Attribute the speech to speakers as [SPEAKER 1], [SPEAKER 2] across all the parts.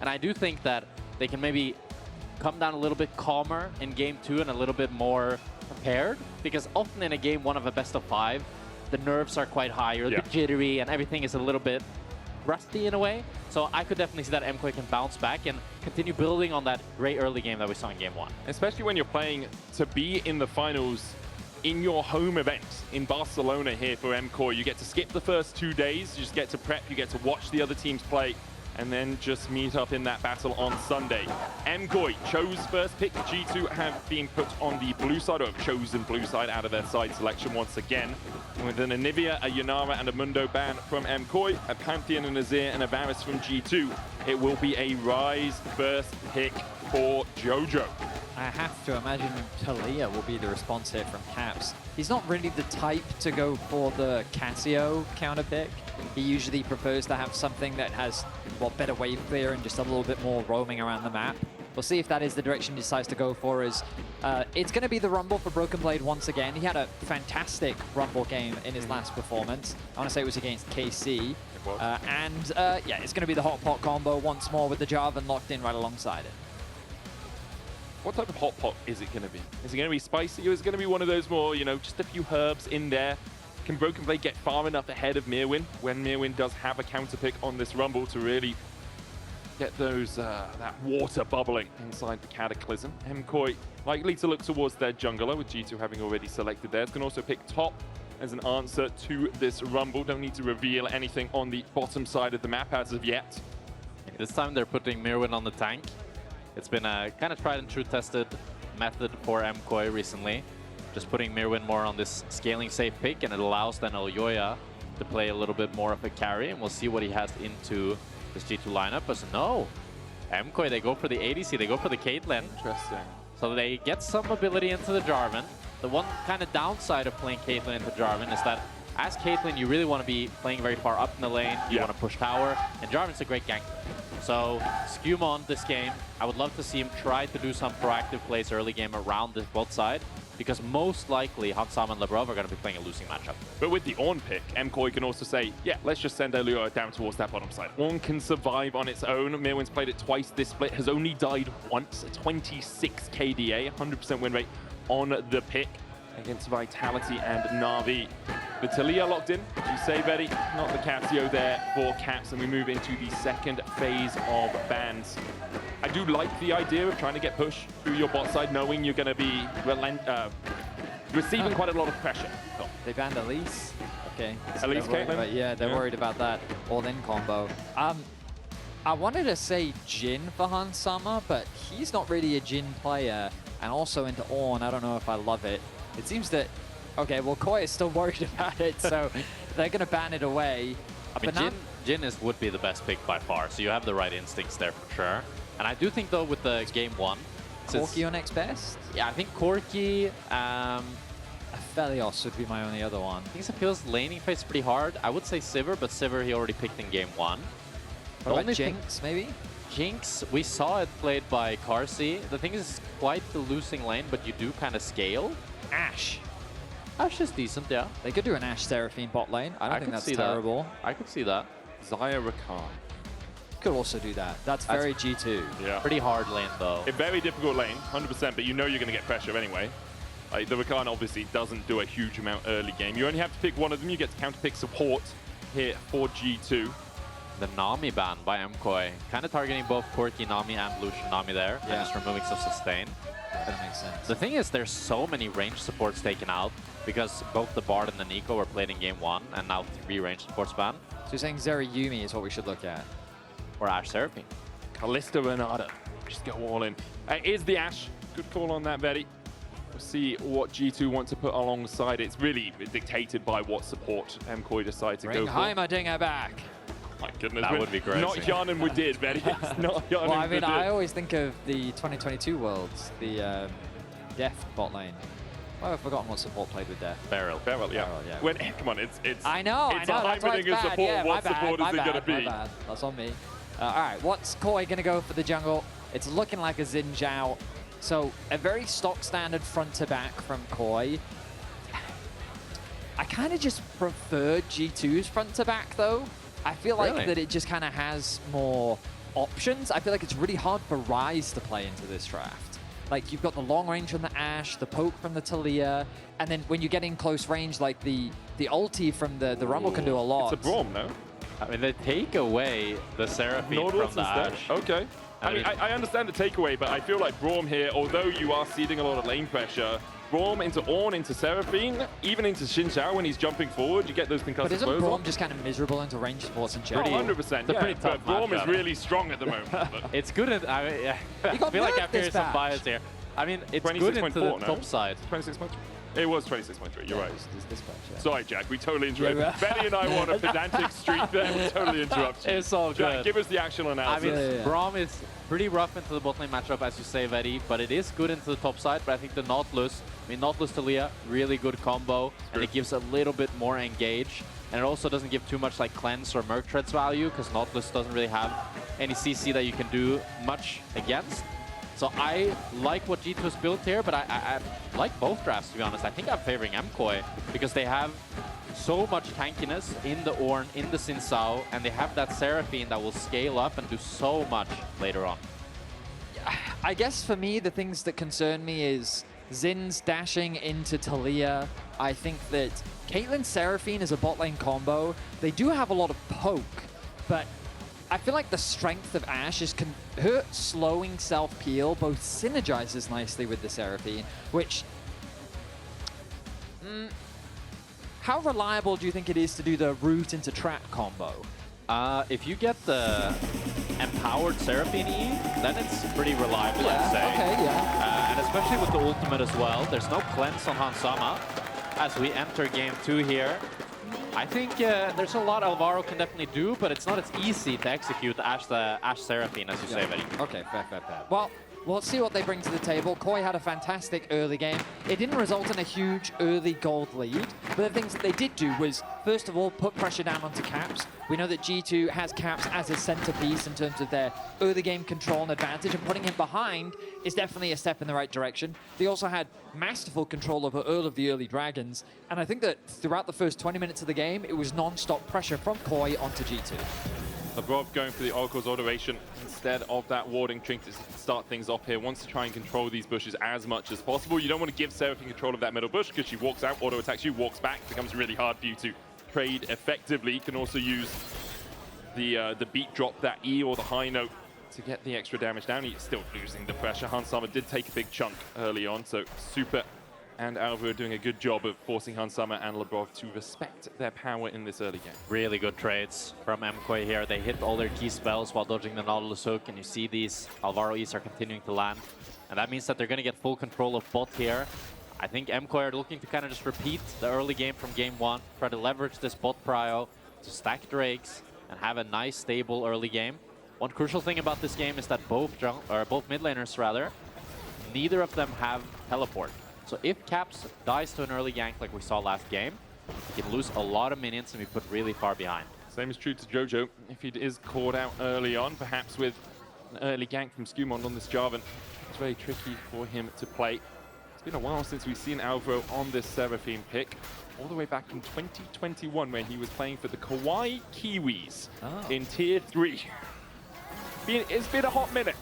[SPEAKER 1] And I do think that they can maybe come down a little bit calmer in game 2 and a little bit more prepared, because often in a game 1 of a best of 5, the nerves are quite high, or a bit jittery, and everything is a little bit rusty in a way. So I could definitely see that MKOI can bounce back and continue building on that great early game that we saw in game 1.
[SPEAKER 2] Especially when you're playing to be in the finals in your home event in Barcelona here for MKOI. You get to skip the first 2 days, you just get to prep, you get to watch the other teams play, and then just meet up in that battle on Sunday. MKOI chose first pick. G2 have been put on the blue side, or have chosen blue side out of their side selection once again. With an Anivia, a Yanara, and a Mundo ban from MKOI, a Pantheon, an Azir, and a Varus from G2. It will be a Ryze first pick for Jojo.
[SPEAKER 3] I have to imagine Taliyah will be the response here from Caps. He's not really the type to go for the Casio counter pick. He usually prefers to have something that has better wave clear and just a little bit more roaming around the map. We'll see if that is the direction he decides to go for. It's going to be the Rumble for Broken Blade once again. He had a fantastic Rumble game in his last performance. I want to say it was against KC. Yeah, it's going to be the hot pot combo once more with the Jarvan locked in right alongside it.
[SPEAKER 2] What type of hot pot is it going to be? Is it going to be spicy, or is it going to be one of those more, just a few herbs in there? Can Broken Blade get far enough ahead of Myrwyn when Myrwyn does have a counter pick on this Rumble to really get those that water bubbling inside the Cataclysm? MKOI likely to look towards their jungler, with G2 having already selected theirs. Can also pick top as an answer to this Rumble. Don't need to reveal anything on the bottom side of the map as of yet.
[SPEAKER 1] This time they're putting Myrwyn on the tank. It's been a kind of tried and true tested method for MKOI recently. Just putting Myrwyn more on this scaling safe pick, and it allows then Elyoya to play a little bit more of a carry, and we'll see what he has into this G2 lineup. But no, MKOI, they go for the ADC, they go for the Caitlyn.
[SPEAKER 2] Interesting.
[SPEAKER 1] So they get some ability into the Jarvan. The one kind of downside of playing Caitlyn into Jarvan is that as Caitlyn, you really want to be playing very far up in the lane. You want to push tower, and Jarvan's a great gank. So SkewMond this game, I would love to see him try to do some proactive plays early game around this bot side, because most likely Hansam and Labrov are going to be playing a losing matchup.
[SPEAKER 2] But with the Ornn pick, MKOI can also say, yeah, let's just send Elyoya down towards that bottom side. Ornn can survive on its own. Myrwyn's played it twice this split, has only died once, a 26 KDA, 100% win rate on the pick against Vitality and Na'Vi. The Taliyah locked in, as you say, Vedi, not the Casio there for Caps, and we move into the second phase of bans. I do like the idea of trying to get push through your bot side, knowing you're going to be receiving quite a lot of pressure. Oh.
[SPEAKER 3] They banned Elise. Okay.
[SPEAKER 2] Elise Caitlyn?
[SPEAKER 3] Yeah, they're worried about that all-in combo. I wanted to say Jhin for Hansama, but he's not really a Jhin player. And also into Ornn, I don't know if I love it. It seems that, okay, well, KOI is still worried about it, so they're going to ban it away.
[SPEAKER 1] I mean, Jhin would be the best pick by far, so you have the right instincts there for sure. And I do think, though, with the game 1...
[SPEAKER 3] Corki on next best?
[SPEAKER 1] Yeah, I think Corki...
[SPEAKER 3] Felios would be my only other one.
[SPEAKER 1] I think Sapil's laning phase pretty hard. I would say Sivir, but Sivir he already picked in game 1.
[SPEAKER 3] What about Jinx, maybe?
[SPEAKER 1] Jinx, we saw it played by Carsey. The thing is, quite the losing lane, but you do kind of scale.
[SPEAKER 3] Ashe.
[SPEAKER 1] Ashe is decent, yeah.
[SPEAKER 3] They could do an Ashe Seraphine bot lane. I don't think that's terrible.
[SPEAKER 1] I could see that.
[SPEAKER 2] Xayah Rakan.
[SPEAKER 3] Could also do that. That's very G2.
[SPEAKER 2] Yeah.
[SPEAKER 1] Pretty hard lane, though.
[SPEAKER 2] A very difficult lane, 100%, but you know you're going to get pressure anyway. Like, the Rakan obviously doesn't do a huge amount early game. You only have to pick one of them. You get to counter pick support here for G2.
[SPEAKER 1] The Nami ban by MKOI. Kind of targeting both Corki Nami and Lucian Nami there. And just removing some sustain.
[SPEAKER 3] That makes sense.
[SPEAKER 1] The thing is, there's so many range supports taken out because both the Bard and the Nico were played in game 1, and now 3 range supports ban.
[SPEAKER 3] So you're saying Zeri Yuumi is what we should look at?
[SPEAKER 1] Or Ashe Seraphine.
[SPEAKER 2] Kalista Renata. Just go all in. Is the Ashe. Good call on that, Vedi. We'll see what G2 want to put alongside it. It's really dictated by what support MKOI decide to go for.
[SPEAKER 3] Bring Heimerdinger back.
[SPEAKER 2] My goodness.
[SPEAKER 1] That would be crazy.
[SPEAKER 2] Not Yarnan we did, Vedi. It's not Yarnan
[SPEAKER 3] Well, I mean,
[SPEAKER 2] did.
[SPEAKER 3] I always think of the 2022 Worlds, the Deft bot lane. Why have I forgotten what support played with Deft?
[SPEAKER 1] Beryl.
[SPEAKER 2] Beryl, yeah.
[SPEAKER 3] When,
[SPEAKER 2] come on, it's
[SPEAKER 3] I know,
[SPEAKER 2] it's a Heimerdinger support.
[SPEAKER 3] Yeah,
[SPEAKER 2] what support is it going to be?
[SPEAKER 3] My bad. That's on me. All right, what's KOI going to go for the jungle? It's looking like a Xin Zhao. So a very stock standard front to back from KOI. I kind of just prefer G2's front to back though. I feel like that it just kind of has more options, I feel like it's really hard for Ryze to play into this draft. Like, you've got the long range from the Ashe, the poke from the Taliyah, and then when you get in close range, like the ulti from the Rumble can do a lot.
[SPEAKER 2] It's a Braum, no?
[SPEAKER 1] I mean, they take away the Seraphine
[SPEAKER 2] Nautilus
[SPEAKER 1] from the
[SPEAKER 2] instead?
[SPEAKER 1] Ashe.
[SPEAKER 2] Okay. I mean, I understand the takeaway, but I feel like Braum here, although you are ceding a lot of lane pressure, Braum into Ornn, into Seraphine, even into Zhao when he's jumping forward, you get those concussive
[SPEAKER 3] But isn't
[SPEAKER 2] blows
[SPEAKER 3] Braum
[SPEAKER 2] on.
[SPEAKER 3] just kind of miserable into range sports in
[SPEAKER 2] Oh,
[SPEAKER 3] general?
[SPEAKER 2] 100%, yeah,
[SPEAKER 1] pretty tough
[SPEAKER 2] but Braum is
[SPEAKER 1] matchup.
[SPEAKER 2] really strong at the moment. But
[SPEAKER 1] It's good in, I mean, yeah, I
[SPEAKER 3] got
[SPEAKER 1] feel like
[SPEAKER 3] nerfed
[SPEAKER 1] I'm hearing
[SPEAKER 3] this
[SPEAKER 1] some
[SPEAKER 3] batch.
[SPEAKER 1] bias here. I mean, it's good into the
[SPEAKER 2] 26.4, no?
[SPEAKER 1] top side.
[SPEAKER 2] 26.3. It was 26.3, you're right.
[SPEAKER 3] This patch, yeah.
[SPEAKER 2] Sorry, Jack, we totally interrupted.
[SPEAKER 3] Yeah.
[SPEAKER 2] Betty and I were on a pedantic streak there, we totally interrupted.
[SPEAKER 1] It's all
[SPEAKER 2] Jack,
[SPEAKER 1] good.
[SPEAKER 2] give us the actual
[SPEAKER 1] I
[SPEAKER 2] analysis.
[SPEAKER 1] mean, Braum is pretty rough into the bot lane matchup, as you say, Vedi, but it is good into the top side. But I think the Nautilus, Nautilus Taliyah, really good combo, and it gives a little bit more engage. And it also doesn't give too much like cleanse or Merc Treads value, because Nautilus doesn't really have any CC that you can do much against. So I like what G2 has built here, but I like both drafts, to be honest. I think I'm favoring MKOI because they have so much tankiness in the Ornn, in the Xin Zhao, and they have that Seraphine that will scale up and do so much later on.
[SPEAKER 3] I guess for me, the things that concern me is Xin's dashing into Taliyah. I think that Caitlyn Seraphine is a bot lane combo. They do have a lot of poke, but I feel like the strength of Ashe is her slowing self-peel both synergizes nicely with the Seraphine, which... how reliable do you think it is to do the root into trap combo?
[SPEAKER 1] If you get the empowered Seraphine E, then it's pretty reliable, I'd say.
[SPEAKER 3] Okay, yeah.
[SPEAKER 1] And especially with the ultimate as well. There's no cleanse on Hansama as we enter game 2 here. I think there's a lot Alvaro can definitely do, but it's not as easy to execute Ashe Seraphine, as you say, Vedi.
[SPEAKER 3] Okay, fair. Well, let's see what they bring to the table. KOI had a fantastic early game. It didn't result in a huge early gold lead, but the things that they did do was, first of all, put pressure down onto Caps. We know that G2 has Caps as a centerpiece in terms of their early game control and advantage, and putting him behind is definitely a step in the right direction. They also had masterful control over all of the early dragons, and I think that throughout the first 20 minutes of the game, it was non-stop pressure from KOI onto G2.
[SPEAKER 2] Labrov going for the Oracle's Adoration instead of that warding trinket to start things off here. Wants to try and control these bushes as much as possible. You don't want to give Seraphine control of that middle bush because she walks out, auto attacks you, walks back. It becomes really hard for you to trade effectively. You can also use the beat drop, that E or the high note to get the extra damage down. He's still losing the pressure. Hansama did take a big chunk early on, so Supa and Alvaro doing a good job of forcing Hansama and Labrov to respect their power in this early game.
[SPEAKER 1] Really good trades from MKOI here. They hit all their key spells while dodging the Nautilus hook, and you see these Alvaro E's are continuing to land. And that means that they're going to get full control of bot here. I think MKOI are looking to kind of just repeat the early game from game 1, try to leverage this bot prio to stack Drakes and have a nice, stable early game. One crucial thing about this game is that both mid laners, neither of them have teleport. So if Caps dies to an early gank like we saw last game, he can lose a lot of minions and be put really far behind.
[SPEAKER 2] Same is true to Jojo. If he is caught out early on, perhaps with an early gank from SkewMond on this Jarvan, it's very tricky for him to play. It's been a while since we've seen Alvaro on this Seraphine pick, all the way back in 2021 when he was playing for the KOI Kiwis in Tier 3. It's been a hot minute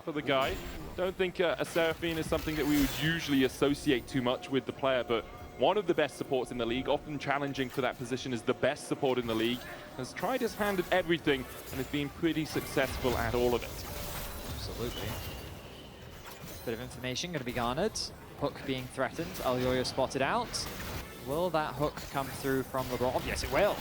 [SPEAKER 2] for the guy. Don't think a Seraphine is something that we would usually associate too much with the player, but one of the best supports in the league, often challenging for that position as the best support in the league, has tried his hand at everything and has been pretty successful at all of it.
[SPEAKER 3] Absolutely. Bit of information going to be garnered. Hook being threatened. Elyoya spotted out. Will that hook come through from Labrov? Yes, it will.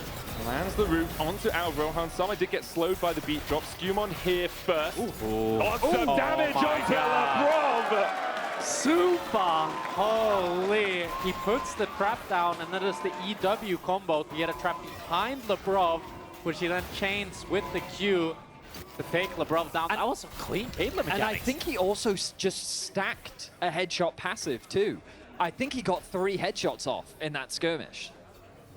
[SPEAKER 2] Lands the root onto Alvaro. Hansama did get slowed by the beat drop. SkewMond here first. Awesome damage onto Labrov!
[SPEAKER 1] Supa! Holy! He puts the trap down and then does the EW combo to get a trap behind Labrov, which he then chains with the Q to take Labrov down. And that was some clean Caitlyn mechanics.
[SPEAKER 3] And I think he also just stacked a headshot passive too. I think he got 3 headshots off in that skirmish.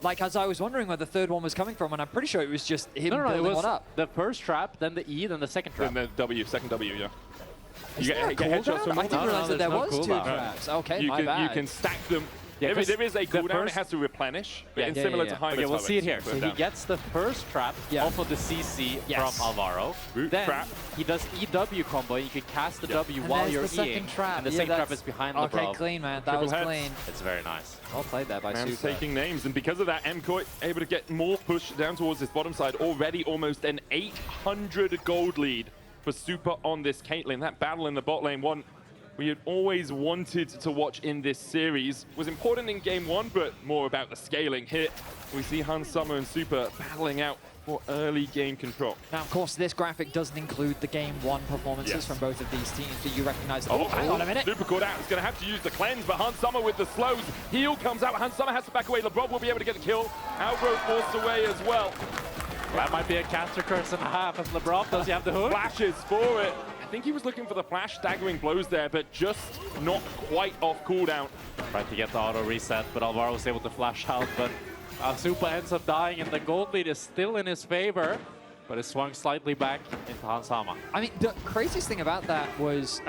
[SPEAKER 3] Like, as I was wondering where the third one was coming from, and I'm pretty sure it was just him building one up.
[SPEAKER 1] The first trap, then the E, then the second trap.
[SPEAKER 2] Then the W, second W, yeah.
[SPEAKER 3] Is there a cooldown? I didn't realize that there was 2 traps. Okay, my bad.
[SPEAKER 2] You can stack them
[SPEAKER 1] Yeah,
[SPEAKER 2] there is a cooldown,
[SPEAKER 1] first...
[SPEAKER 2] it has to replenish.
[SPEAKER 1] Yeah,
[SPEAKER 2] similar to Heimer's
[SPEAKER 1] Okay, we'll see it here.
[SPEAKER 2] put
[SPEAKER 1] So he
[SPEAKER 2] down.
[SPEAKER 1] gets the first trap off of the CC from Alvaro.
[SPEAKER 2] Root
[SPEAKER 1] then
[SPEAKER 2] trap.
[SPEAKER 1] he does EW combo. You can cast the W
[SPEAKER 3] And
[SPEAKER 1] while
[SPEAKER 3] there's
[SPEAKER 1] you're
[SPEAKER 3] the second
[SPEAKER 1] Eing.
[SPEAKER 3] trap.
[SPEAKER 1] And the
[SPEAKER 3] Yeah,
[SPEAKER 1] second trap
[SPEAKER 3] that's-
[SPEAKER 1] is behind
[SPEAKER 3] Okay,
[SPEAKER 1] Labrov.
[SPEAKER 3] clean, man. That
[SPEAKER 2] Triple
[SPEAKER 3] was
[SPEAKER 2] heads.
[SPEAKER 3] clean.
[SPEAKER 1] It's very nice.
[SPEAKER 3] Well played there by
[SPEAKER 2] Man's
[SPEAKER 3] Supa.
[SPEAKER 2] taking names, and because of that, MKOI able to get more push down towards this bottom side. Already almost an 800 gold lead for Supa on this Caitlyn. That battle in the bot lane, one we had always wanted to watch in this series. Was important in game one, but more about the scaling. Here, we see Hans Summer and Supa battling out for early game control.
[SPEAKER 3] Now, of course, this graphic doesn't include the game one performances from both of these teams, but you recognize. Oh, hang on a minute.
[SPEAKER 2] Super caught out. He's going to have to use the cleanse, but Hans Summer with the slows. Heal comes out. Hans Summer has to back away. Labrov will be able to get the kill. Alvaro forced away as well.
[SPEAKER 1] That might be a caster curse and a half as Labrov. Does he have the hook?
[SPEAKER 2] Flashes for it. I think he was looking for the flash staggering blows there, but just not quite off cooldown.
[SPEAKER 1] Tried to get the auto reset, but Alvaro was able to flash out, but Supa ends up dying, and the gold lead is still in his favor, but it swung slightly back into Hans Summer.
[SPEAKER 3] I mean, the craziest thing about that was,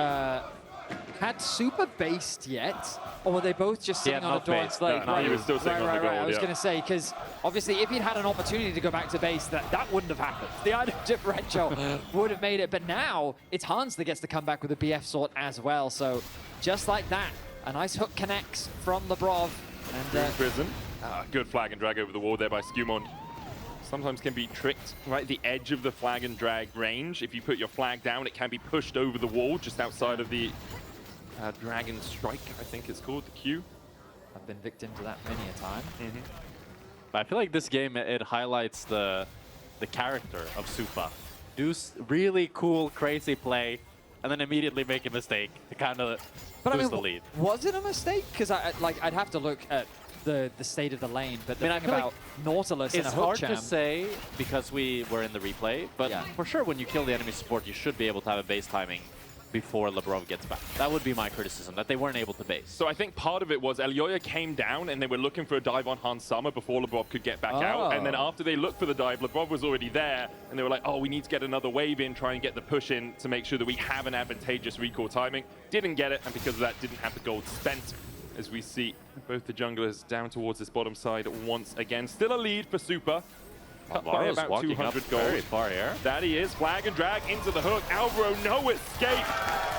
[SPEAKER 3] had Supa based yet? Or were they both just sitting on a Dorn's leg?
[SPEAKER 2] No, he was still sitting on the gold,
[SPEAKER 3] I was going to say, because obviously if he'd had an opportunity to go back to base, that wouldn't have happened. The item differential would have made it, but now it's Hans that gets to come back with a BF sword as well. So just like that, a nice hook connects from Labrov. And
[SPEAKER 2] Prison. Good flag and drag over the wall there by SkewMond. Sometimes can be tricked right at the edge of the flag and drag range. If you put your flag down, it can be pushed over the wall just outside of the Dragon Strike, I think it's called, the Q.
[SPEAKER 3] I've been victim to that many a time.
[SPEAKER 1] But I feel like this game, it highlights the character of Supa. Do really cool, crazy play, and then immediately make a mistake to kind of lose the lead.
[SPEAKER 3] Was it a mistake? Because I'd have to look at the state of the lane, but the thing about Nautilus in a hook
[SPEAKER 1] It's hard to say because we were in the replay, but for sure when you kill the enemy support, you should be able to have a base timing before Labrov gets back. That would be my criticism, that they weren't able to base.
[SPEAKER 2] So I think part of it was Elyoya came down and they were looking for a dive on Hans Summer before Labrov could get back out. And then after they looked for the dive, Labrov was already there. And they were like, oh, we need to get another wave in, try and get the push in to make sure that we have an advantageous recall timing. Didn't get it, and because of that, didn't have the gold spent. As we see both the junglers down towards this bottom side once again. Still a lead for Supa. Cut by about 200 gold.
[SPEAKER 1] Very far here.
[SPEAKER 2] That he is. Flag and drag into the hook. Alvaro, no escape.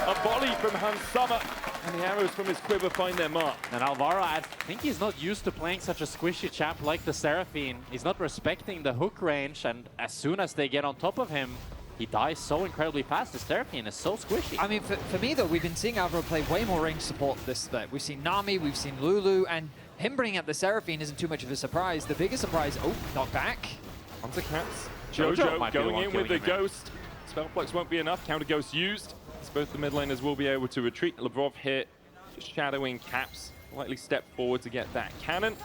[SPEAKER 2] A volley from Hans Summer. And the arrows from his quiver find their mark.
[SPEAKER 1] And Alvaro, I think he's not used to playing such a squishy champ like the Seraphine. He's not respecting the hook range, and as soon as they get on top of him, he dies so incredibly fast. The Seraphine is so squishy.
[SPEAKER 3] I mean, for me, though, we've been seeing Alvaro play way more range support this split. We've seen Nami, we've seen Lulu, and him bringing up the Seraphine isn't too much of a surprise. The biggest surprise, knocked back.
[SPEAKER 2] Onto Cats.
[SPEAKER 1] Jojo
[SPEAKER 2] Jojo going in with the Ghost. Spell Flux won't be enough. Counter Ghost used. So both the mid laners will be able to retreat. Labrov here, just shadowing Caps. Likely step forward to get that cannon.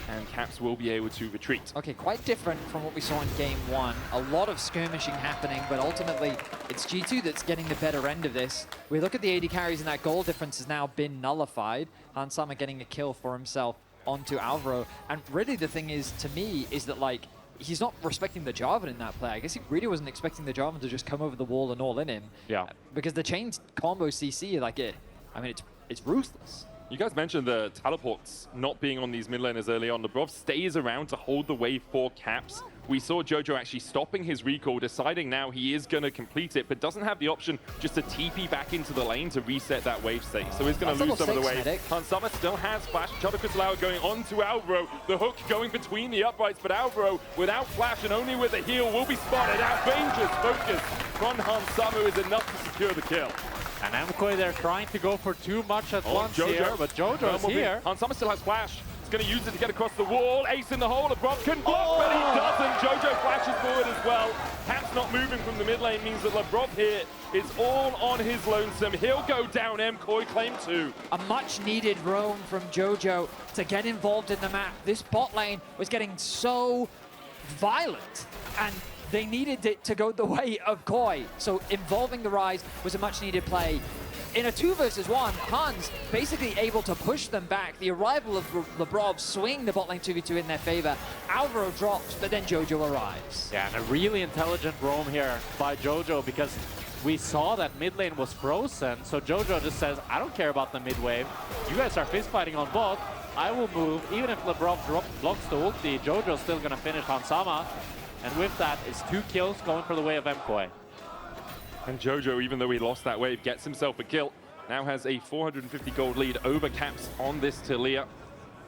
[SPEAKER 2] And Caps will be able to retreat.
[SPEAKER 3] Okay, quite different from what we saw in game one. A lot of skirmishing happening, but ultimately it's G2 that's getting the better end of this. We look at the AD carries and that goal difference has now been nullified. Hans Summer getting a kill for himself onto Alvaro. And really the thing is, to me, is that like, he's not respecting the Jarvan in that play. I guess he really wasn't expecting the Jarvan to just come over the wall and all in him.
[SPEAKER 1] Yeah.
[SPEAKER 3] Because the chain combo CC, like it's ruthless.
[SPEAKER 2] You guys mentioned the teleports not being on these mid laners early on. Labrov stays around to hold the wave for Caps. We saw Jojo actually stopping his recall, deciding now he is going to complete it, but doesn't have the option just to TP back into the lane to reset that wave state. So he's going to lose some of the wave. Hans Summer still has flash. Jojopyun going on to Alvaro. The hook going between the uprights, but Alvaro without flash and only with a heal will be spotted out. Dangerous focus from Hans Summer is enough to secure the kill.
[SPEAKER 1] And MKOI, they're trying to go for too much at once here, but Jojo's here.
[SPEAKER 2] Hans Summer still has flash. He's going to use it to get across the wall. Ace in the hole. Labrov can block, but he doesn't. Jojo flashes forward as well. Caps not moving from the mid lane means that Labrov here is all on his lonesome. He'll go down. MKOI claim 2.
[SPEAKER 3] A much needed roam from Jojo to get involved in the map. This bot lane was getting so violent, and they needed it to go the way of KOI. So involving the Ryze was a much needed play. In a 2 versus 1, Hans basically able to push them back. The arrival of Labrov swinging the bot lane 2v2 in their favor. Alvaro drops, but then Jojo arrives.
[SPEAKER 1] Yeah, and a really intelligent roam here by Jojo, because we saw that mid lane was frozen. So Jojo just says, I don't care about the mid wave. You guys are fist fighting on bot. I will move. Even if Labrov blocks the ulti, Jojo's still going to finish on Sama. And with that, it's 2 kills going for the way of MKOI.
[SPEAKER 2] And Jojo, even though he lost that wave, gets himself a kill. Now has a 450 gold lead over Caps on this Taliyah.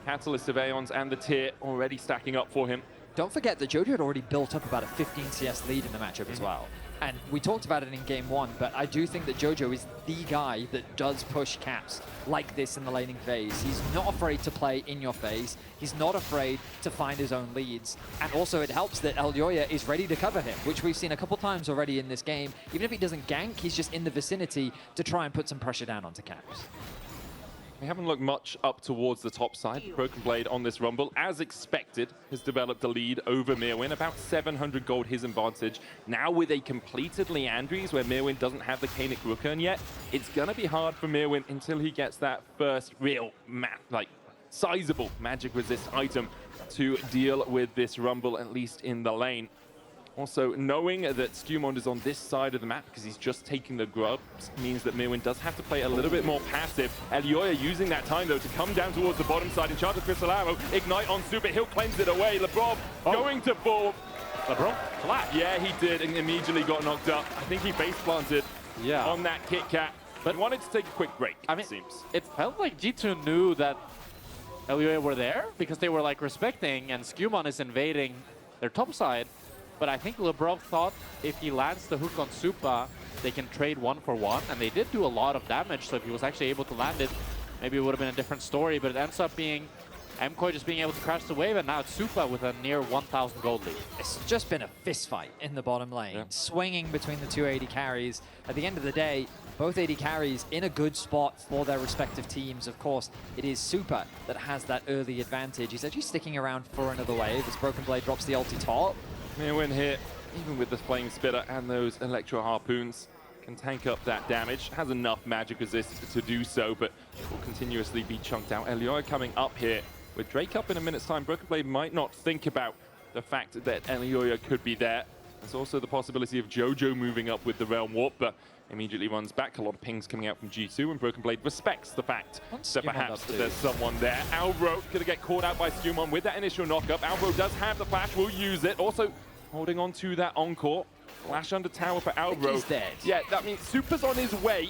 [SPEAKER 2] Catalyst of Aeons and the tier already stacking up for him.
[SPEAKER 3] Don't forget that Jojo had already built up about a 15 CS lead in the matchup as well. And we talked about it in game 1, but I do think that Jojo is the guy that does push Caps like this in the laning phase. He's not afraid to play in your phase. He's not afraid to find his own leads. And also it helps that Elyoya is ready to cover him, which we've seen a couple times already in this game. Even if he doesn't gank, he's just in the vicinity to try and put some pressure down onto Caps.
[SPEAKER 2] We haven't looked much up towards the top side. Broken Blade on this Rumble, as expected, has developed a lead over Myrwyn. About 700 gold his advantage. Now with a completed Liandry's where Myrwyn doesn't have the Kaenic Rookern yet, it's going to be hard for Myrwyn until he gets that first real, sizable magic resist item to deal with this Rumble, at least in the lane. Also, knowing that SkewMond is on this side of the map because he's just taking the grubs means that Myrwyn does have to play a little bit more passive. Elyoya using that time, though, to come down towards the bottom side. Enchanted Crystal Arrow, Ignite on Supa, he'll cleanse it away. Labrov going to fall.
[SPEAKER 1] Labrov flat.
[SPEAKER 2] Yeah, he did, and immediately got knocked up. I think he base planted on that Kit Kat, but wanted to take a quick break, it seems.
[SPEAKER 1] It felt like G2 knew that Elyoya were there because they were like respecting, and SkewMond is invading their top side. But I think Labrov thought if he lands the hook on Supa, they can trade 1-for-1. And they did do a lot of damage, so if he was actually able to land it, maybe it would have been a different story. But it ends up being MKOI just being able to crash the wave, and now it's Supa with a near 1,000 gold lead.
[SPEAKER 3] It's just been a fist fight in the bottom lane, swinging between the two AD carries. At the end of the day, both AD carries in a good spot for their respective teams. Of course, it is Supa that has that early advantage. He's actually sticking around for another wave as Broken Blade drops the ulti top.
[SPEAKER 2] Myrwyn here, even with the Flame Spitter and those Electro Harpoons, can tank up that damage. Has enough magic resist to do so, but will continuously be chunked out. Elyoya coming up here. With Drake up in a minute's time, Broken Blade might not think about the fact that Elyoya could be there. There's also the possibility of Jojo moving up with the Realm Warp, but immediately runs back. A lot of pings coming out from G2, and Broken Blade respects the fact that perhaps there's someone there. Alvaro going to get caught out by SkewMond with that initial knockup. Alvaro does have the flash, will use it. Also holding on to that encore. Flash under tower for Alvaro.
[SPEAKER 3] He's dead.
[SPEAKER 2] Yeah, that means Supa's on his way.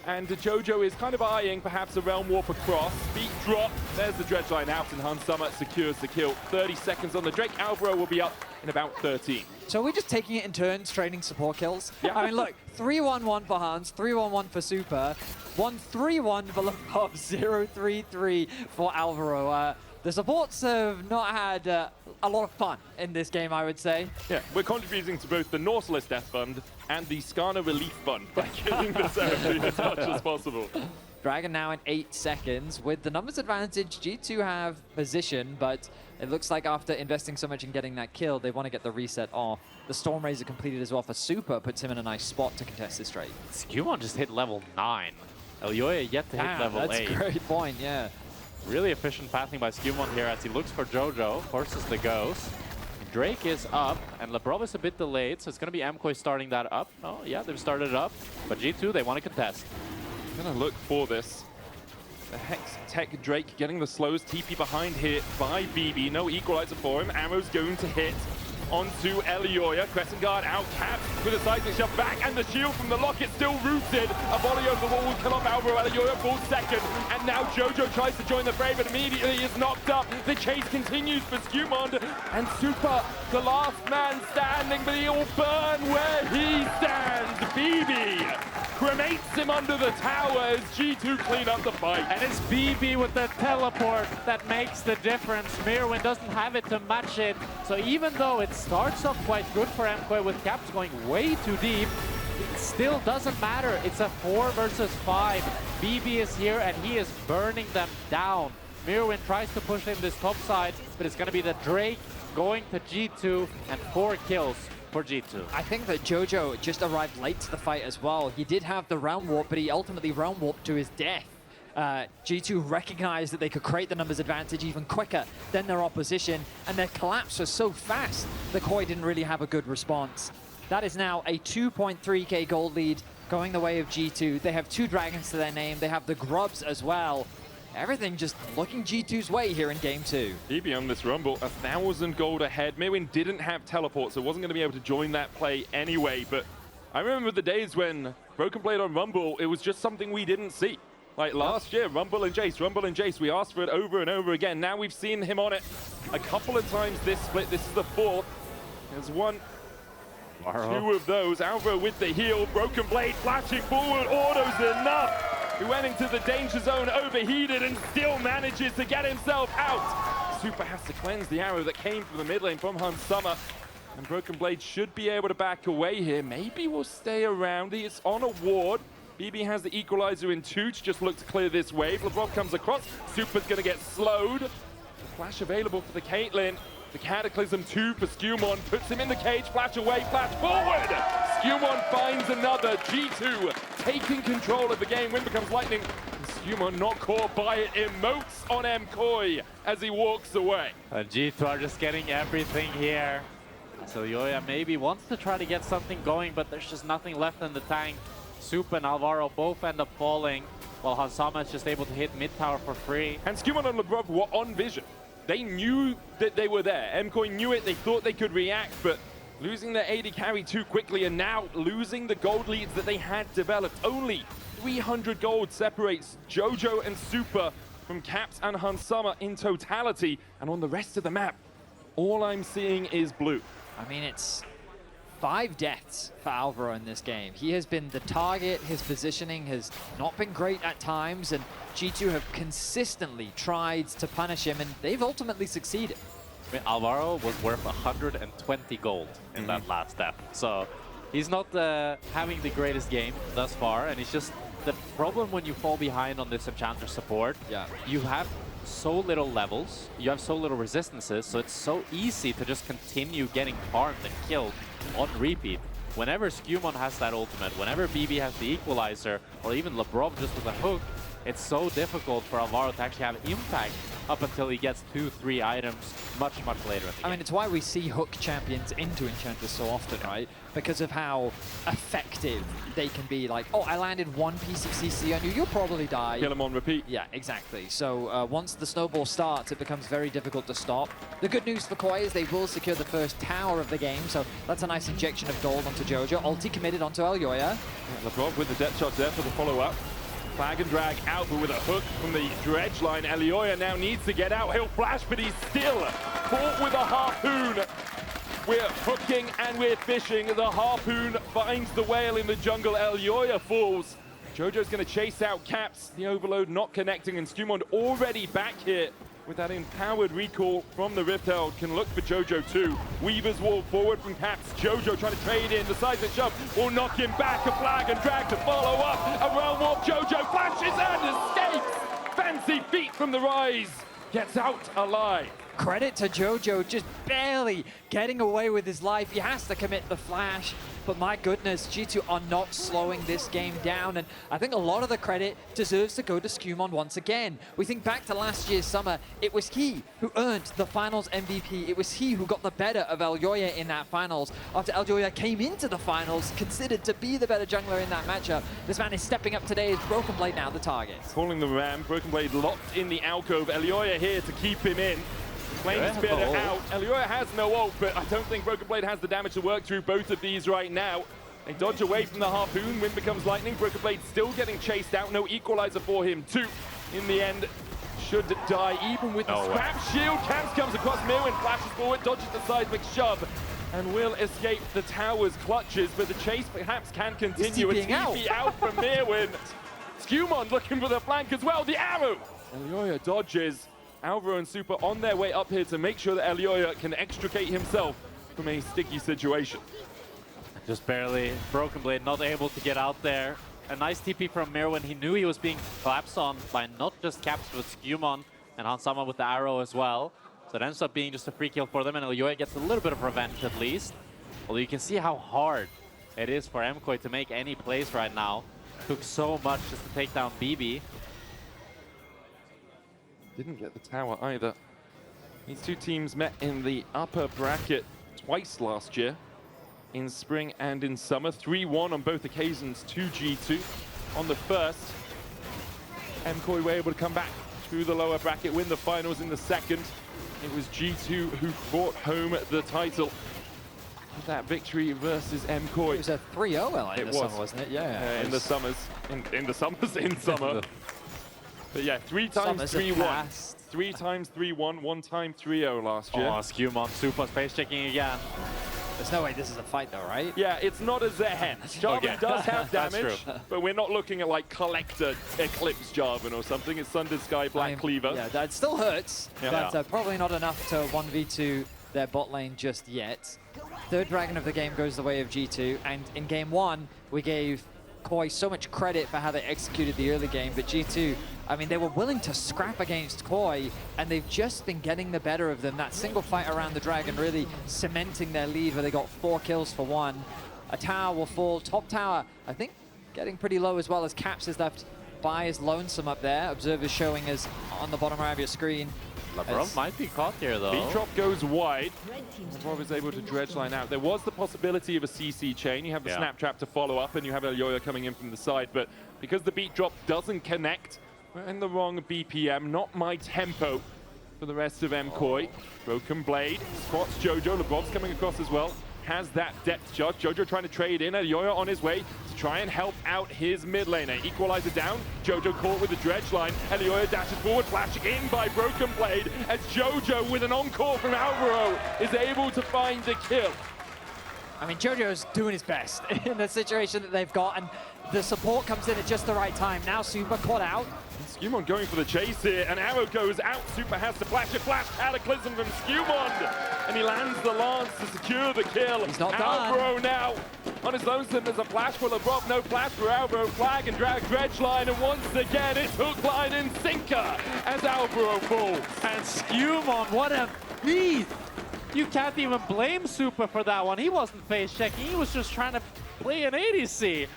[SPEAKER 2] And Jojo is kind of eyeing perhaps a Realm Warp across. Beat drop. There's the dredge line out, and Hansama secures the kill. 30 seconds on the Drake. Alvaro will be up in about 13.
[SPEAKER 3] So we're just taking it in turns, trading support kills.
[SPEAKER 2] Yeah.
[SPEAKER 3] I mean, look, 3-1-1 for Hans, 3-1-1 for Supa, 1-3-1 for Labrov, 0-3-3 for Alvaro. The supports have not had a lot of fun in this game, I would say.
[SPEAKER 2] Yeah, we're contributing to both the Nautilus Death Fund and the Skarner Relief Fund by killing the Seraphine as much as possible.
[SPEAKER 3] Dragon now in 8 seconds. With the numbers advantage, G2 have position, but it looks like after investing so much in getting that kill, they want to get the reset off. The Storm Razor completed as well for Supa, puts him in a nice spot to contest this trade.
[SPEAKER 1] SkewMond just hit level 9. Elyoya yet to hit level 8.
[SPEAKER 3] That's a great point, yeah.
[SPEAKER 1] Really efficient pathing by SkewMond here as he looks for Jojo, forces the ghost. Drake is up, and Labrov is a bit delayed, so it's going to be MKOI starting that up. Oh, yeah, they've started it up. But G2, they want to contest.
[SPEAKER 2] Gonna look for this. The Hex Tech Drake getting the slows. TP behind here by BB. No equalizer for him. Arrow's going to hit onto Elyoya. Crescent Guard out, capped with a seismic shove back, and the shield from the Locket still rooted. A volley over the wall will kill off Alvaro. Elyoya falls second, and now Jojo tries to join the fray, but immediately is knocked up. The chase continues for SkewMond, and Supa, the last man standing, but he'll burn where he stands. BB cremates him under the tower as G2 clean up the fight.
[SPEAKER 1] And it's BB with the teleport that makes the difference. Myrwyn doesn't have it to match it, so even though it starts off quite good for MKOI with Caps going way too deep, it still doesn't matter. It's a 4 versus 5. BB is here and he is burning them down. Myrwyn tries to push in this top side, but it's going to be the Drake going to G2 and 4 kills for G2.
[SPEAKER 3] I think that Jojo just arrived late to the fight as well. He did have the Realm Warp, but he ultimately Realm Warped to his death. G2 recognized that they could create the numbers advantage even quicker than their opposition, and their collapse was so fast that KOI didn't really have a good response. That is now a 2.3k gold lead going the way of G2. They have 2 dragons to their name. They have the grubs as well. everything just looking G2's way here in game 2.
[SPEAKER 2] BB on this Rumble, 1,000 gold ahead. Myrwyn didn't have teleport, so wasn't going to be able to join that play anyway. But I remember the days when Broken Blade on Rumble, it was just something we didn't see. Like last year, Rumble and Jace, we asked for it over and over again. Now we've seen him on it a couple of times this split. This is the 4th. There's 1, 2 of those. Alvaro with the heal, Broken Blade flashing forward, auto's enough. He went into the danger zone, overheated, and still manages to get himself out. Supa has to cleanse the arrow that came from the mid lane from Hansama. And Broken Blade should be able to back away here. Maybe we'll stay around. He's on a ward. BB has the equalizer in 2 to just look to clear this wave. Labrov comes across. Supa's going to get slowed. The flash available for the Caitlyn. The Cataclysm 2 for SkewMond. Puts him in the cage. Flash away, flash forward. SkewMond finds another. G2 taking control of the game. Wind becomes lightning. SkewMond not caught by it. Emotes on MKOI as he walks away.
[SPEAKER 1] G2 are just getting everything here. So Elyoya maybe wants to try to get something going, but there's just nothing left in the tank. Supa and Alvaro both end up falling, while Hansama is just able to hit mid tower for free.
[SPEAKER 2] And SkewMond and Labrov were on vision. They knew that they were there. MKOI knew it. They thought they could react, but losing their AD carry too quickly and now losing the gold leads that they had developed. Only 300 gold separates Jojo and Supa from Caps and Hansama in totality. And on the rest of the map, all I'm seeing is blue.
[SPEAKER 3] I mean, it's 5 deaths for Alvaro in this game. He has been the target, his positioning has not been great at times, and G2 have consistently tried to punish him, and they've ultimately succeeded.
[SPEAKER 1] I mean, Alvaro was worth 120 gold in that last step, so he's not having the greatest game thus far, and it's just the problem when you fall behind on this Enchanter support.
[SPEAKER 3] Yeah.
[SPEAKER 1] You have so little levels, you have so little resistances, so it's so easy to just continue getting farmed and killed on repeat. Whenever SkewMond has that ultimate, whenever BB has the equalizer, or even Labrov just with a hook, it's so difficult for Alvaro to actually have impact up until he gets 2-3 items much later in the game.
[SPEAKER 3] I mean, it's why we see hook champions into Enchanters so often, right? Because of how effective they can be. Like, oh, I landed 1 piece of CC on you, you'll probably die.
[SPEAKER 2] Kill him on repeat.
[SPEAKER 3] Yeah, exactly. So once the snowball starts, it becomes very difficult to stop. The good news for KOI is they will secure the first tower of the game, so that's a nice injection of gold onto Jojo. Ulti committed onto Elyoya.
[SPEAKER 2] Labrov with the depth shot there for the follow-up. Flag and drag out, but with a hook from the dredge line. Elyoya now needs to get out. He'll flash, but he's still caught with a harpoon. We're hooking and we're fishing. The harpoon finds the whale in the jungle. Elyoya falls. Jojo's going to chase out Caps. The overload not connecting, and SkewMond already back here with that empowered recall from the Rift Herald. Can look for Jojo too. Weaver's wall forward from Caps. Jojo trying to trade in. The seismic shove will knock him back. A flag and drag to follow up. A realm warp. Jojo flashes and escapes. Fancy feet from the Ryze. Gets out alive.
[SPEAKER 3] Credit to Jojo, just barely getting away with his life. He has to commit the flash, but my goodness, G2 are not slowing this game down, and I think a lot of the credit deserves to go to SkewMond once again. We think back to last year's summer, it was he who earned the finals MVP. It was he who got the better of Elyoya in that finals. After Elyoya came into the finals, considered to be the better jungler in that matchup, this man is stepping up today as Broken Blade now the target.
[SPEAKER 2] Calling the ram, Broken Blade locked in the alcove. Elyoya here to keep him in. Flame Spitter out. Elyoya has no ult, but I don't think Broken Blade has the damage to work through both of these right now. They dodge away from the harpoon. Wind becomes lightning. Broken Blade still getting chased out. No equalizer for him too. In the end, should die even with the scrap shield. Camps comes across Myrwyn, flashes forward, dodges the seismic shove, and will escape the tower's clutches, but the chase perhaps can continue. A TP out from Myrwyn. SkewMond looking for the flank as well. The arrow. Elyoya dodges. Alvaro and Supa on their way up here to make sure that Elyoya can extricate himself from a sticky situation.
[SPEAKER 1] Just barely. Broken Blade not able to get out there. A nice TP from Myrwyn. He knew he was being collapsed on by not just Caps, but SkewMond and Hansama with the arrow as well. So it ends up being just a free kill for them, and Elyoya gets a little bit of revenge at least. Although you can see how hard it is for MKOI to make any plays right now. Took so much just to take down BB.
[SPEAKER 2] Didn't get the tower either. These two teams met in the upper bracket twice last year, in spring and in summer. 3-1 on both occasions to G2. On the first, MKOI were able to come back through the lower bracket, win the finals in the second. It was G2 who brought home the title. With that victory versus MKOI.
[SPEAKER 3] It was a 3-0 in the summer, wasn't it? Yeah.
[SPEAKER 2] In the summers. In summer. But yeah, 3 times 3-1. 3 times 3-1, 1 time 3-0 last year.
[SPEAKER 1] Oh, SkewMond, Supa space checking again.
[SPEAKER 3] There's no way this is a fight though, right?
[SPEAKER 2] Yeah, it's not a Zehen. Jarvan does have damage,
[SPEAKER 1] true.
[SPEAKER 2] but we're not looking at like Collector Eclipse Jarvan or something. It's Sundered Sky Black Cleaver.
[SPEAKER 3] Yeah, that still hurts, but probably not enough to 1v2 their bot lane just yet. Third Dragon of the game goes the way of G2, and in game 1, we gave KOI so much credit for how they executed the early game, but G2, I mean, they were willing to scrap against KOI, and they've just been getting the better of them. That single fight around the Dragon really cementing their lead, where they got 4 kills for 1. A tower will fall. Top tower, I think, getting pretty low as well, as Caps is left by his lonesome up there. Observers showing us on the bottom right of your screen.
[SPEAKER 1] Labrov might be caught here, though.
[SPEAKER 2] Beat drop goes wide. Labrov is able to dredge line out. There was the possibility of a CC chain. You have the snap trap to follow up, and you have Elyoya coming in from the side. But because the beat drop doesn't connect, we're in the wrong BPM. Not my tempo for the rest of MKOI. Broken Blade spots Jojo. Labrov's coming across as well. Has that depth judge. Jojo trying to trade in. Elyoya on his way to try and help out his mid laner. Equalizer down. Jojo caught with the dredge line. Elyoya dashes forward, flashing in by Broken Blade as Jojo, with an encore from Alvaro, is able to find the kill.
[SPEAKER 3] I mean, Jojo's doing his best in the situation that they've got, and the support comes in at just the right time. Now Supa caught out.
[SPEAKER 2] SkewMond going for the chase here, and arrow goes out. Supa has to flash a flash cataclysm from SkewMond, and he lands the lance to secure the kill.
[SPEAKER 3] He's not done.
[SPEAKER 2] Alvaro now on his lonesome. There's a flash for Labrov, no flash for Alvaro. Flag and drag dredge line, and once again it's hook, line, and sinker as Alvaro falls.
[SPEAKER 1] And SkewMond, what a beast! You can't even blame Supa for that one. He wasn't face checking, he was just trying to play an ADC.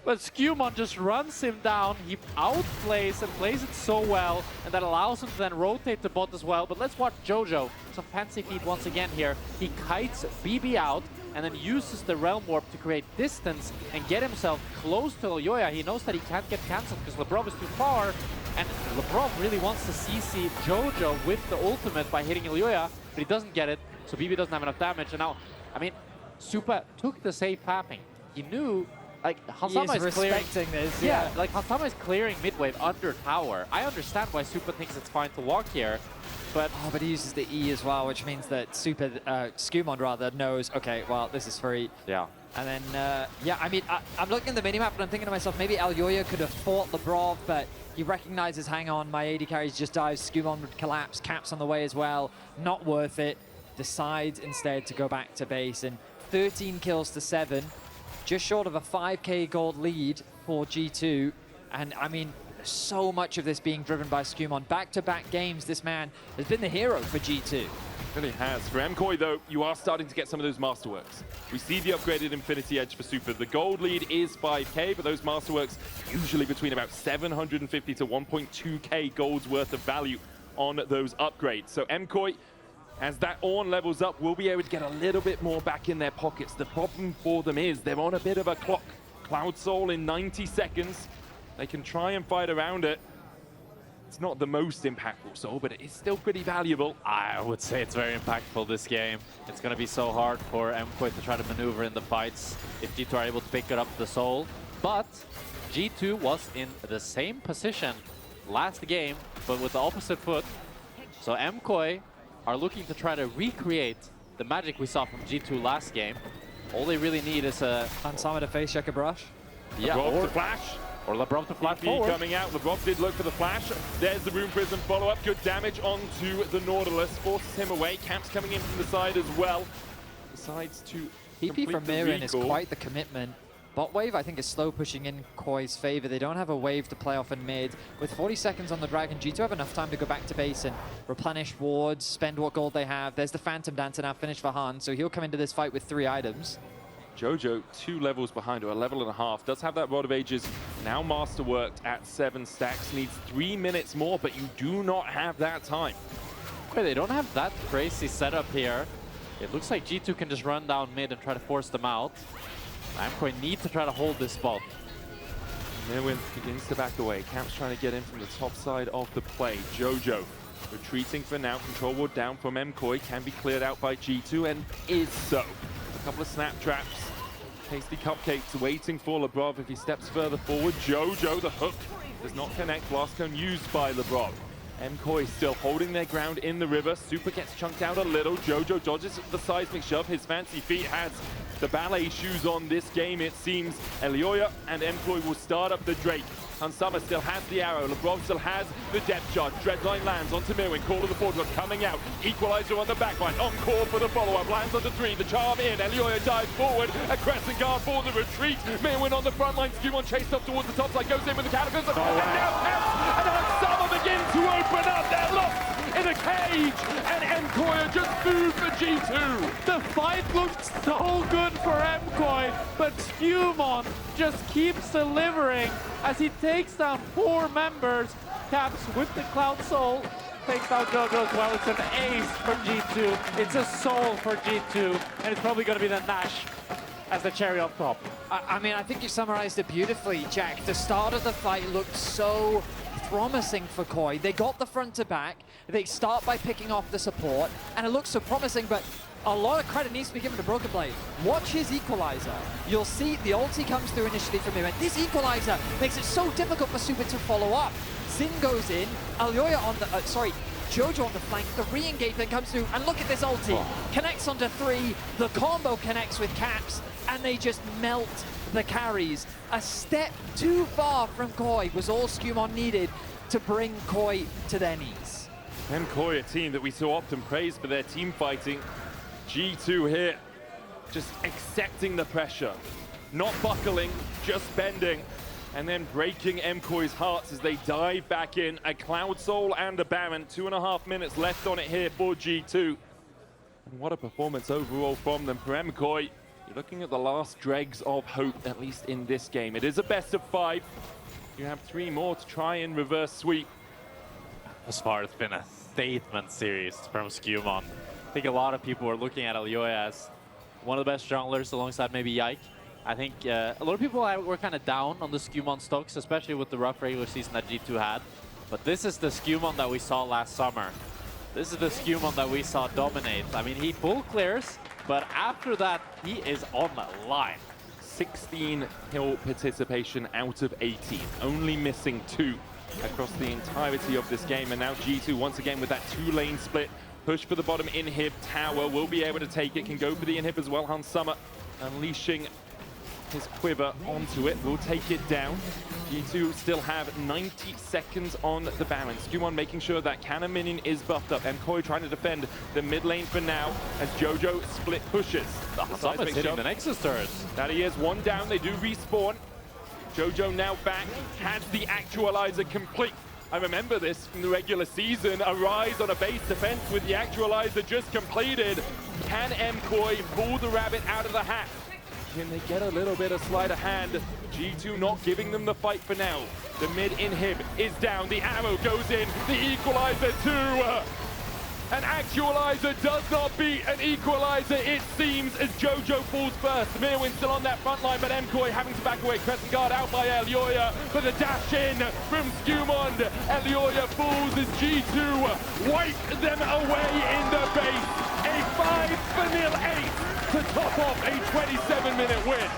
[SPEAKER 1] But SkewMond just runs him down, he outplays and plays it so well, and that allows him to then rotate the bot as well. But let's watch Jojo, some fancy feet once again here. He kites BB out and then uses the Realm Warp to create distance and get himself close to Elyoya. He knows that he can't get cancelled because Labrov is too far, and Labrov really wants to CC Jojo with the ultimate by hitting Elyoya, but he doesn't get it, so BB doesn't have enough damage. And now, I mean, Supa took the safe pathing. He knew, like, Hansama is clearing
[SPEAKER 3] this.
[SPEAKER 1] Yeah, like Hansama is clearing mid wave under tower. I understand why Supa thinks it's fine to walk here, but
[SPEAKER 3] but he uses the E as well, which means that SkewMond rather knows, okay, well, this is free.
[SPEAKER 1] yeah.
[SPEAKER 3] And then, yeah, I mean, I'm looking at the minimap and I'm thinking to myself, maybe Elyoya could have fought Labrov, but he recognizes, hang on, my AD carries just dives, SkewMond would collapse, Caps on the way as well, not worth it. Decides instead to go back to base, and 13 kills to 7, just short of a 5k gold lead for G2. And I mean, so much of this being driven by SkewMond. Back-to-back games, this man has been the hero for G2.
[SPEAKER 2] Really has. For MKOI, though, you are starting to get some of those Masterworks. We see the upgraded Infinity Edge for Supa. The gold lead is 5k, but those Masterworks usually between about 750 to 1.2k gold's worth of value on those upgrades. So MKOI, as that Ornn levels up, we'll be able to get a little bit more back in their pockets. The problem for them is they're on a bit of a clock. Cloud Soul in 90 seconds. They can try and fight around it. It's not the most impactful soul, but it is still pretty valuable.
[SPEAKER 1] I would say it's very impactful this game. It's going to be so hard for MKOI to try to maneuver in the fights if G2 are able to pick it up the soul. But G2 was in the same position last game, but with the opposite foot. So MKOI are looking to try to recreate the magic we saw from G2 last game. All they really need is a...
[SPEAKER 3] Hansama to face check a brush.
[SPEAKER 1] Yeah,
[SPEAKER 2] Labrov to flash.
[SPEAKER 1] Or Labrov to flash
[SPEAKER 2] TP
[SPEAKER 1] forward.
[SPEAKER 2] coming out. Labrov did look for the flash. There's the Rune Prism follow-up. Good damage onto the Nautilus. Forces him away. Caps coming in from the side as well. Decides to
[SPEAKER 3] TP from Myrwyn is quite the commitment. Bot wave, I think, is slow pushing in KOI's favor. They don't have a wave to play off in mid. With 40 seconds on the Dragon, G2 have enough time to go back to base and replenish wards, spend what gold they have. There's the Phantom Dancer now finished for Han, so he'll come into this fight with 3 items.
[SPEAKER 2] Jojo 2 levels behind, or a level and a half. Does have that Rod of Ages now masterworked at 7 stacks. Needs 3 minutes more, but you do not have that time.
[SPEAKER 1] Okay, they don't have that crazy setup here. It looks like G2 can just run down mid and try to force them out. MKOI need to try to hold this spot.
[SPEAKER 2] Myrwyn begins to back away. Camp's trying to get in from the top side of the play. Jojo retreating for now. Control ward down from MKOI. Can be cleared out by G2 and is so. A couple of snap traps. Tasty cupcakes waiting for Labrov if he steps further forward. Jojo, the hook, does not connect. Blast cone used by Labrov. MKOI still holding their ground in the river. Supa gets chunked out a little. Jojo dodges the seismic shove. His fancy feet has the ballet shoes on this game, it seems. Elyoya and MKOI will start up the Drake. Unsummer still has the arrow. Labrov still has the depth charge. Dreadline lands onto Myrwyn. Call to the forward coming out. Equalizer on the backline. Encore for the follow-up. Lands onto 3. The charm in. Elyoya dives forward. A crescent guard for the retreat. Myrwyn on the front line. SkewMond chased up towards the top side. Goes in with the catapults. And now Caps and Unsummer begin to open up. They're locked in a cage. And MKOI just food for G2.
[SPEAKER 4] The fight looked so good for MKOI, but SkewMond just keeps delivering as he takes down 4 members. Caps with the Cloud Soul takes down Jojo as well. It's an ace for G2. It's a soul for G2, and it's probably going to be the Nash as the cherry on top.
[SPEAKER 3] I mean, I think you summarized it beautifully, Jack. The start of the fight looked so promising for KOI. They got the front to back. They start by picking off the support, and it looks so promising, but a lot of credit needs to be given to Broken Blade. Watch his equalizer. You'll see the ulti comes through initially from him, and this equalizer makes it so difficult for Supa to follow up. Sin goes in, Elyoya on the, Jojo on the flank, the re-engagement comes through, and look at this ulti. Connects onto 3, the combo connects with Caps, and they just melt the carries. A step too far from KOI was all SkewMond needed to bring KOI to their knees.
[SPEAKER 2] MKOI, a team that we so often praise for their team fighting. G2 here, just accepting the pressure, not buckling, just bending, and then breaking MKOI's hearts as they dive back in. A Cloud Soul and a Baron, 2.5 minutes left on it here for G2. And what a performance overall from them. For MKOI, you're looking at the last dregs of hope, at least in this game. It is a best of 5. You have 3 more to try and reverse sweep.
[SPEAKER 1] As far as it's been a statement series from SkewMond. I think a lot of people were looking at Elyoya as one of the best junglers alongside maybe Yike. I think a lot of people were kind of down on the SkewMond stocks, especially with the rough regular season that G2 had. But this is the SkewMond that we saw last summer. This is the SkewMond that we saw dominate. I mean, he full clears, but after that, he is on the line.
[SPEAKER 2] 16 kill participation out of 18, only missing 2 across the entirety of this game. And now G2 once again with that 2-lane split. Push for the bottom inhib. Tower will be able to take it. Can go for the inhib as well. Unsummer unleashing his quiver onto it. Will take it down. G2 still have 90 seconds on the Baron. SkewMond making sure that cannon minion is buffed up. MKOI trying to defend the mid lane for now as Jojo split pushes.
[SPEAKER 1] Summer's hitting the Nexus turrets.
[SPEAKER 2] That he is 1 down. They do respawn. Jojo now back. Has the actualizer complete. I remember this from the regular season. A Ryze on a base defense with the actualizer just completed. Can MKOI pull the rabbit out of the hat? Can they get a little bit of sleight of hand? G2 not giving them the fight for now. The mid inhib is down. The arrow goes in. The equalizer too. An actualizer does not beat an equalizer, it seems, as Jojo falls first. Myrwyn still on that front line, but MKOI having to back away. Crescent guard out by Elyoya, but the dash in from SkewMond. Elyoya falls as G2 wipe them away in the base. A 5-0 ace to top off a 27-minute win.